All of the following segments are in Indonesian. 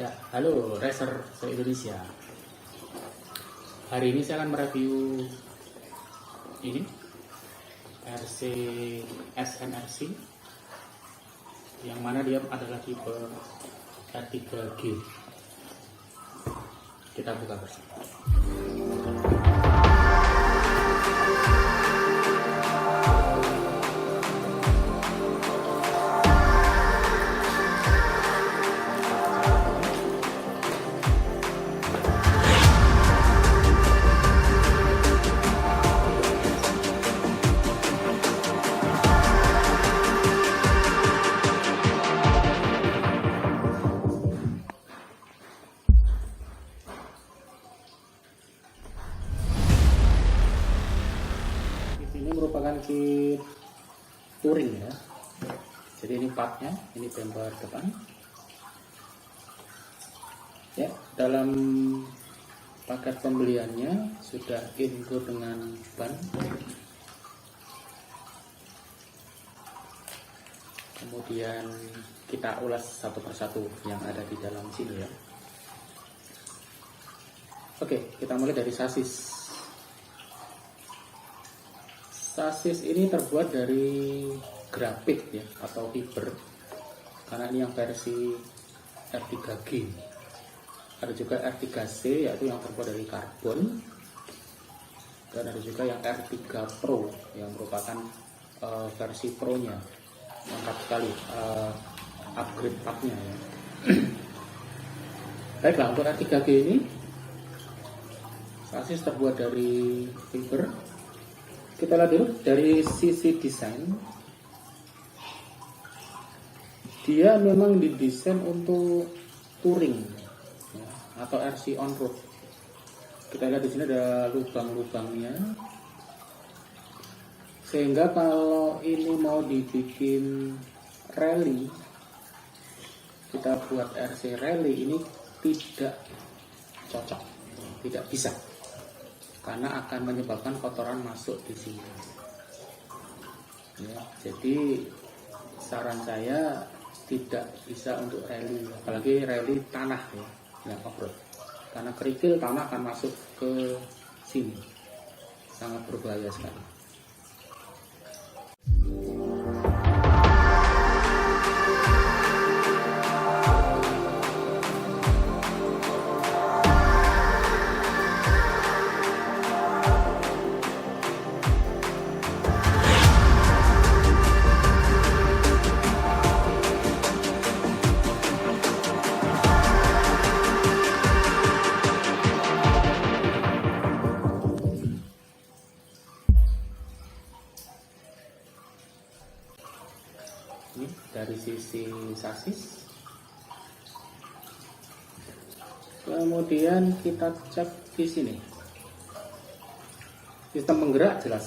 Ya, halo racer se-Indonesia. Hari ini saya akan mereview ini RC SNRC, yang mana dia adalah tipe R3G. Kita buka bersama. Ini merupakan kit touring ya. Jadi ini partnya, ini bumper depan. Ya, dalam paket pembeliannya sudah include dengan ban. Kemudian kita ulas satu persatu yang ada di dalam sini ya. Oke, kita mulai dari sasis. Sasis ini terbuat dari grafit ya, atau fiber, karena ini yang versi R3G. Ada juga R3C, yaitu yang terbuat dari karbon, dan ada juga yang R3 Pro yang merupakan versi Pro nya, lengkap sekali, upgrade partnya ya. Baiklah, untuk R3G ini sasis terbuat dari fiber. Kita lihat dulu dari sisi desain. Dia memang didesain untuk touring ya, atau RC on road. Kita lihat di sini ada lubang-lubangnya, sehingga kalau ini mau dibikin rally, kita buat RC rally, ini tidak cocok, tidak bisa, karena akan menyebabkan kotoran masuk di sini ya. Jadi saran saya tidak bisa untuk rally, apalagi rally tanah ya, yang off-road, karena kerikil tanah akan masuk ke sini, sangat berbahaya sekali. Ini dari sisi sasis. Kemudian kita cek di sini. Sistem penggerak jelas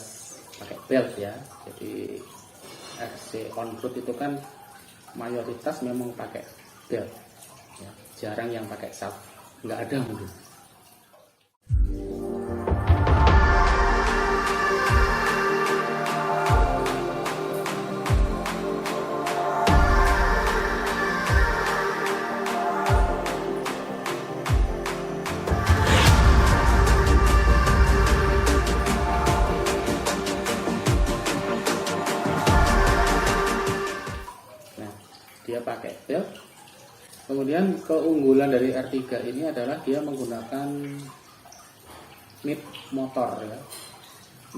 pakai belt ya. Jadi RC on road itu kan mayoritas memang pakai belt ya. Jarang yang pakai shaft, nggak ada mungkin. Dia pakai belt. Kemudian keunggulan dari R3 ini adalah dia menggunakan mid motor ya,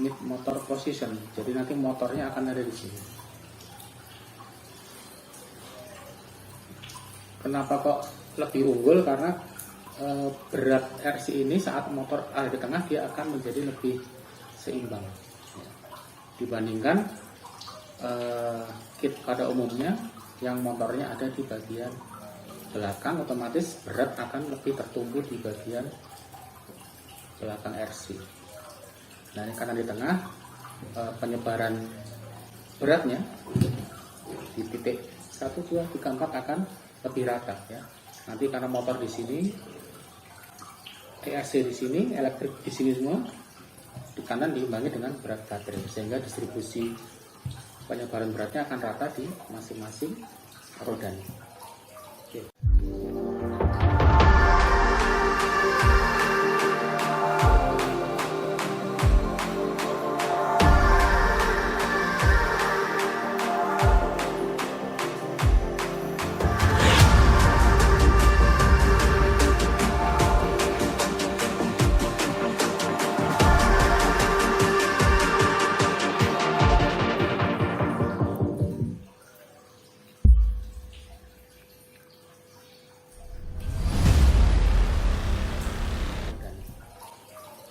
mid motor position. Jadi nanti motornya akan ada di sini. Kenapa kok lebih unggul? Karena berat RC ini saat motor ada di tengah, dia akan menjadi lebih seimbang ya, dibandingkan kit pada umumnya yang motornya ada di bagian belakang. Otomatis berat akan lebih tertumbuh di bagian belakang RC. Nah, ini karena di tengah, penyebaran beratnya di titik 1, 2, 3, 4 akan lebih rata ya. Nanti karena motor di sini, ESC di sini, elektrik di sini semua, di kanan diimbangi dengan berat baterai, sehingga distribusi penyebaran beratnya akan rata di masing-masing rodanya. Oke.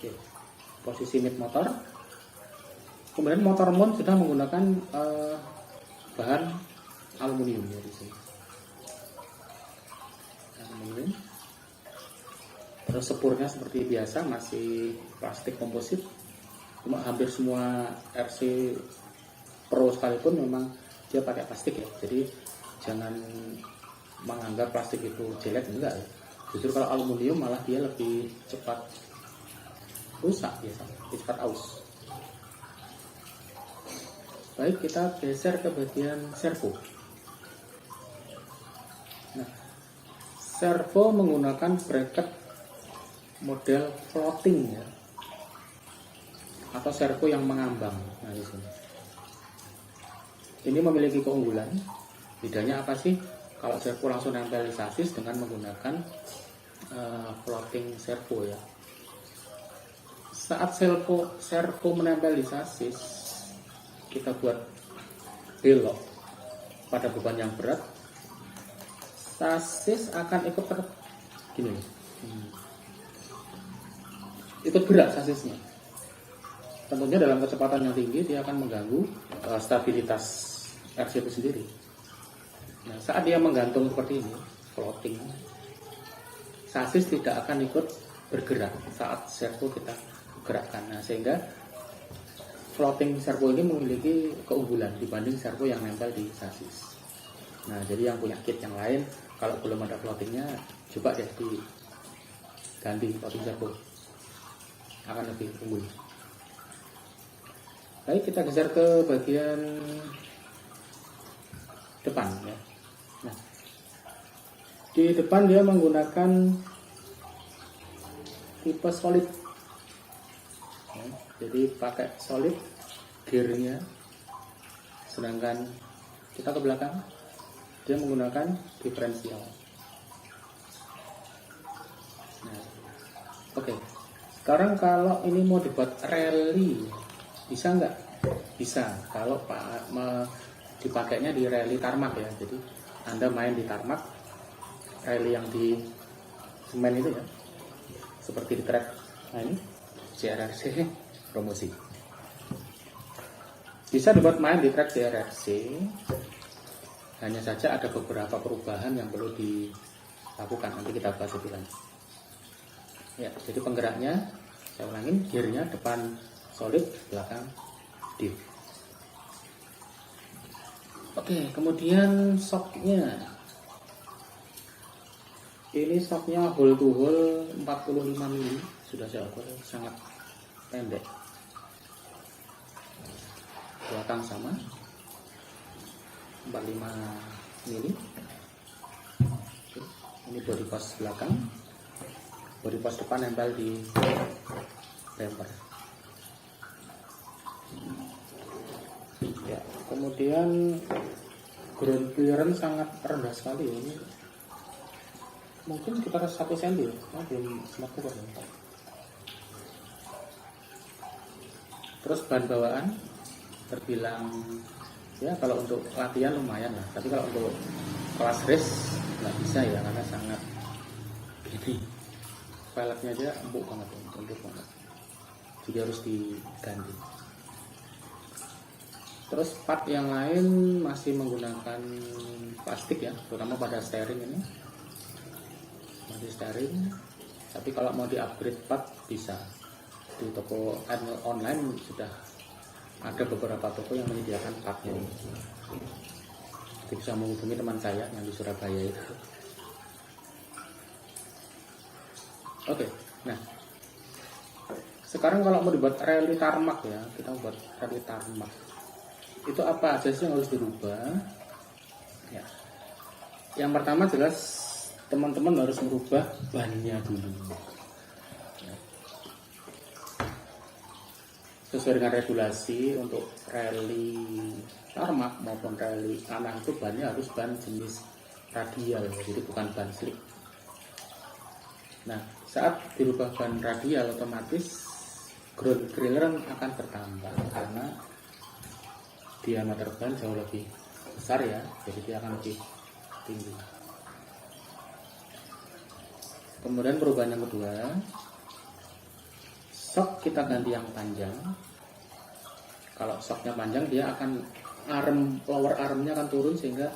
Oke. Posisi mid motor. Kemudian motor mount sudah menggunakan bahan aluminium ya di sini. Aluminium. Terus sepurnya seperti biasa masih plastik komposit. Cuma hampir semua RC Pro sekalipun memang dia pakai plastik ya. Jadi jangan menganggap plastik itu jelek, enggak ya. Justru kalau aluminium malah dia lebih cepat rusak biasanya, lebih cepat aus. Baik, kita geser ke bagian servo. Nah, servo menggunakan bracket model floating ya, atau servo yang mengambang. Nah, di sini. Ini memiliki keunggulan. Bedanya apa sih? Kalau servo langsung nempel di sasis dengan menggunakan floating servo ya. Saat servo menempel di sasis, kita buat belok pada beban yang berat, sasis akan ikut gini nih. Ikut berat sasisnya. Tentunya dalam kecepatan yang tinggi dia akan mengganggu stabilitas RC itu sendiri. Nah, saat dia menggantung seperti ini, floating, sasis tidak akan ikut bergerak saat servo kita gerakkan. Nah, sehingga floating servo ini memiliki keunggulan dibanding servo yang nempel di sasis. Nah, jadi yang punya kit yang lain, kalau belum ada floatingnya, coba deh diganti floating servo, akan lebih unggul. Baik, kita geser ke bagian depan ya. Nah, di depan dia menggunakan tipe solid. Ya, jadi pakai solid gearnya, sedangkan kita ke belakang dia menggunakan diferensial. Nah, oke. Sekarang kalau ini mau dibuat rally, bisa nggak? Bisa, kalau dipakainya di rally tarmac ya. Jadi Anda main di tarmac, rally yang di semen itu ya, seperti di track. Nah, ini CRRC promosi. Bisa dibuat main di track CRRC. Hanya saja ada beberapa perubahan yang perlu dilakukan. Nanti kita bahas lebih lanjut. Ya, jadi penggeraknya, saya ulangin, gearnya depan solid, belakang diff. Oke, kemudian shocknya. Ini shocknya hole to hole 45 mili, sudah saya ukur, sangat pendek. Belakang sama 45 mili. Ini body post belakang. Body post depan nempel di bumper. Ya, kemudian ground clearance sangat rendah sekali ini. Mungkin sekitar 1 cm ya, belum sempat ukur ya. Terus bahan bawaan terbilang ya kalau untuk latihan lumayan lah, tapi kalau untuk kelas race nggak bisa ya, karena sangat gini. Peleknya aja empuk banget, empuk banget. Jadi harus diganti. Terus part yang lain masih menggunakan plastik ya, terutama pada steering ini. Masih steering. Tapi kalau mau di-upgrade part bisa. Di toko online sudah ada beberapa toko yang menyediakan partnya. Jadi bisa menghubungi teman saya yang di Surabaya itu. Oke, nah sekarang kalau mau dibuat rally tarmac ya, kita buat rally tarmac. Itu apa aja sih yang harus dirubah? Ya, yang pertama jelas teman-teman harus merubah bannya dulu. Ya. Sesuai dengan regulasi untuk rally tarmac maupun rally tanah itu bannya harus ban jenis radial, jadi bukan ban slip. Nah, saat dirubah ban radial otomatis ground clearance akan bertambah karena diameter ban jauh lebih besar ya, jadi dia akan lebih tinggi. Kemudian perubahan yang kedua, shock kita ganti yang panjang. Kalau shocknya panjang, dia akan lower armnya akan turun sehingga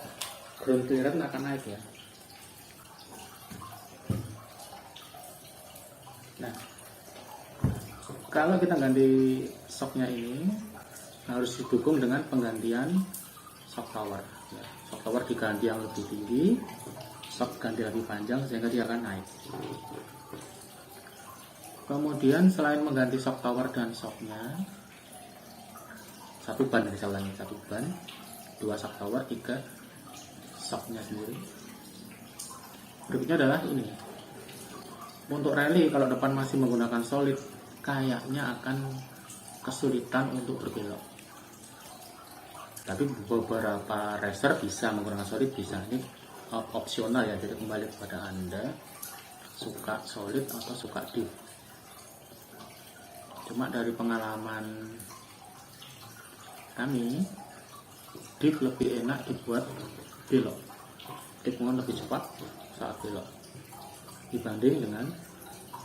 ground clearance akan naik ya. Nah, kalau kita ganti shocknya ini harus didukung dengan penggantian shock tower. Ya, shock tower diganti yang lebih tinggi, shock ganti lebih panjang sehingga dia akan naik. Kemudian selain mengganti shock tower dan shocknya, satu ban, satu ban, 2 shock tower, 3 shocknya sendiri. Berikutnya adalah ini. Untuk rally kalau depan masih menggunakan solid, kayaknya akan kesulitan untuk berbelok. Tapi beberapa racer bisa menggunakan solid, bisa. Ini opsional ya, jadi kembali kepada Anda suka solid atau suka diff. Cuma dari pengalaman kami, diff lebih enak dibuat belok. Tikungan lebih cepat saat belok dibanding dengan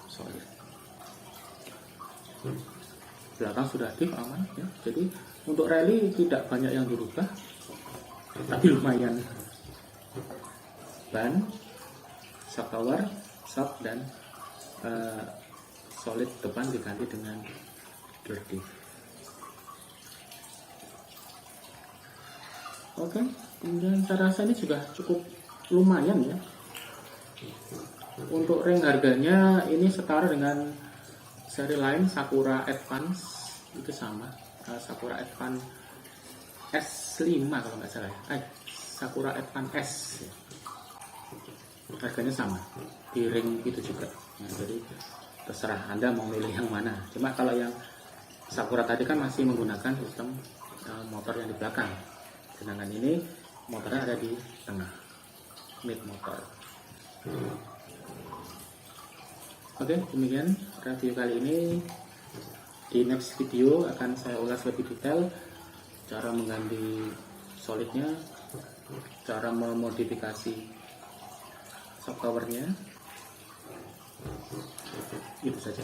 solid. Belakang sudah diff aman ya. Jadi untuk rally tidak banyak yang dirubah, tapi lumayan. Ban, shock tower, shock dan solid depan diganti dengan dirt diff. Oke, kemudian saya rasa ini juga cukup lumayan ya. Untuk ring harganya ini setara dengan seri lain, Sakura Advance itu sama. Sakura Advance S5 kalau nggak salah. Sakura Advance S ya. Harganya sama di ring itu juga ya, jadi terserah Anda mau milih yang mana. Cuma kalau yang Sakura tadi kan masih menggunakan sistem motor yang di belakang, sedangkan ini motornya ada di tengah, mid motor. Oke, demikian review kali ini. Di next video akan saya ulas lebih detail cara mengganti solidnya, cara memodifikasi shock towernya, itu saja.